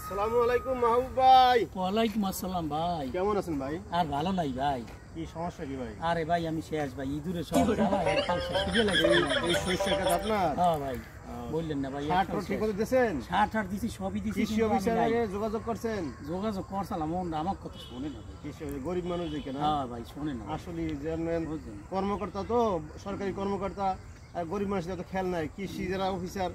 আসসালামু আলাইকুম মাহবুব ভাই। ওয়ালাইকুম আসসালাম ভাই। কেমন আছেন ভাই? আর ভালো নাই ভাই। কি সমস্যা কি ভাই? আরে ভাই আমি শেষ ভাই, ইঁদুরে সব এই শস্যের কাজ আপনার? হ্যাঁ ভাই বললেন না ভাই। সার ঠিক করে দিয়েছেন? সার দিছি, সবই দিছি। কৃষি অফিসারে যোগাযোগ করছেন? যোগাযোগ করছিলাম, আমার কথা শোনে না ভাই। কৃষি গরিব মানুষ দেখে না? হ্যাঁ ভাই শোনে না আসলে জানেন কর্মকর্তা তো সরকারি কর্মকর্তা, আর গরিব মানুষদের তো খেয়াল নাই। কৃষি যারা অফিসার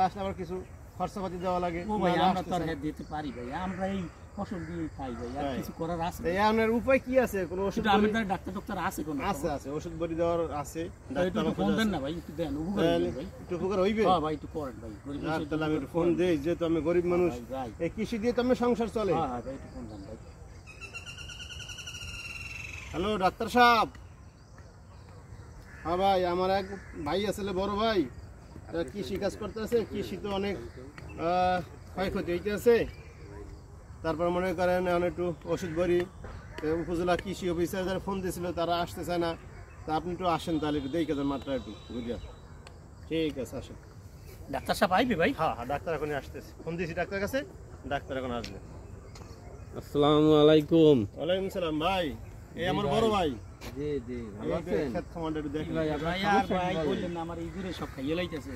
আসলে আবার কিছু খরচাপাতি দেওয়া লাগে। ও ভাই আমরা তো আর দিতে পারি ভাই, আমরা এই ফসল দিয়ে খাই ভাই, আর কিছু করার আছে? এই আপনার উপায় কি আছে? কোন ওষুধ আমাদের ডাক্তার আছে? কোন আছে ওষুধ বড়ি দেওয়ার আছে? ডাক্তার ফোন দেন না ভাই, একটু দেন উপকার ভাই, একটু উপকার হইবে। হ্যাঁ ভাই একটু করেন ভাই। তাহলে আমি একটু ফোন দেই, যেহেতু আমি গরিব মানুষ, এই কৃষি দিয়ে তো আমার সংসার চলে। হ্যাঁ ভাই একটু ফোন দেন ভাই। হ্যালো ডাক্তার সাহেব। হ্যাঁ ভাই, আমার এক ভাই আছে, বড় ভাই, কৃষি কাজ করতে আছে। কৃষি তো অনেক ক্ষয়ক্ষতি হইতে আছে। তারপর মনে করেন এখন একটু ওষুধ বড়ি, উপজেলা কৃষি অফিসার যারা ফোন দিয়েছিল তারা আসতে চায় না। তা আপনি একটু আসেন, তাহলে একটু দেখে দেন মাত্রা একটু বুঝিয়া। ঠিক আছে আসেন। ডাক্তার সাহেব আইবে ভাই? হ্যাঁ হ্যাঁ, ডাক্তার এখনই আসতেছে। ফোন দিয়েছি ডাক্তার কাছে, ডাক্তার এখন আসবে। আসসালামু আলাইকুম। ওয়ালাইকুম সালাম ভাই। এই আমার বড় ভাই। জি জি, ভালো আছেন? ক্ষেত খামারটা একটু দেখেন। ভাই আর ভাই বললেন না, আমার ইঁদুরে সব খাইয়ে লাইতেছে।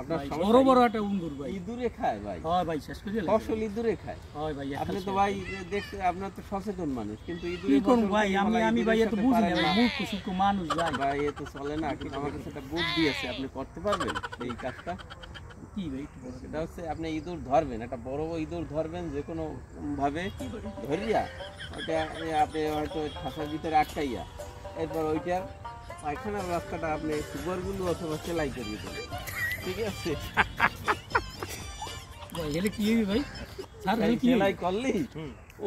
আপনার বড় বড় একটা ইঁদুর ভাই। ইঁদুরে খায় ভাই? হয় ভাই, শেষ করে ফসল ইঁদুরে খায়? হয় ভাই। আপনি তো ভাই দেখতে, আপনার তো সচেতন মানুষ, কিন্তু কি ইঁদুরে করব ভাই, আমি ভাই এত বুঝি না, মূর্খ সূক্ষ্ম মানুষ ভাই। ভাই এ তো চলে না। কিন্তু আমার কাছে একটা বুদ্ধি আছে, আপনি করতে পারবেন এই কাজটা? কি ভাই একটু বলেন। সেটা হচ্ছে আপনি ইঁদুর ধরবেন, একটা বড় ইঁদুর ধরবেন যে কোনো ভাবে ধরিয়া, ওইটা আপনি হয়তো খাঁচার ভিতরে আটকাইয়া, এরপর ওইটার পায়খানার রাস্তাটা আপনি সুগারগুলো অথবা সেলাই করিয়ে দেবেন, ঠিক আছে? ভাই এলে কি হইবে ভাই? স্যার এলে কি সেলাই করলি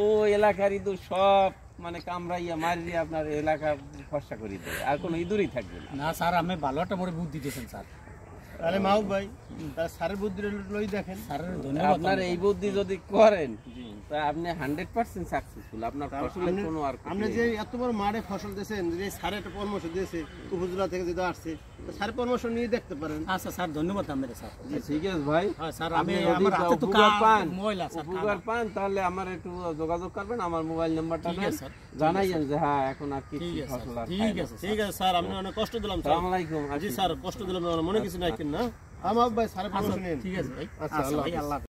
ও এলাকার ইঁদুর সব মানে কামড়াইয়া মারিয়ে আপনার এলাকা ফর্সা করে দেবে, আর কোনো ইঁদুরই থাকবে না। না স্যার, আমি ভালো একটা মরে বুদ্ধি দিয়েছেন স্যার। আরে মাহবুব ভাই, তার সারের বুদ্ধি লই দেখেন। স্যারের ধন্যবাদ। আপনার এই বুদ্ধি যদি করেন তা আপনি 100% সাকসেসফুল। আপনার ফসলের কোনো আর আপনি যে এত বড় মাঠে ফসল দিয়েছেন, যে সারের একটা পরামর্শ দিয়েছে উপজেলা থেকে যেটা আসছে, সারের পরামর্শ নিয়ে দেখতে পারেন। আচ্ছা স্যার, ধন্যবাদ আপনাদের স্যার। ঠিক আছে ভাই। হ্যাঁ স্যার, আপনি আমি যদি আমার হাতে তো উপকার পান, ময়লা স্যার, উপকার পান, তাহলে আমার একটু যোগাযোগ করবেন, আমার মোবাইল নাম্বারটা ঠিক দেন, আছে স্যার। জানাইয়েন যে হ্যাঁ এখন আর কি ঠিক আছে ফসল আর ঠিক আছে স্যার, আপনি অনেক কষ্ট দিলাম স্যার। আসসালামু আলাইকুম। জি স্যার, কষ্ট দিলাম, মনে কিছু নাই কিনা। আমার ভাই সারের পরামর্শ নিন। ঠিক আছে ভাই। আচ্ছা, আল্লাহ হাফেজ। আল্লাহ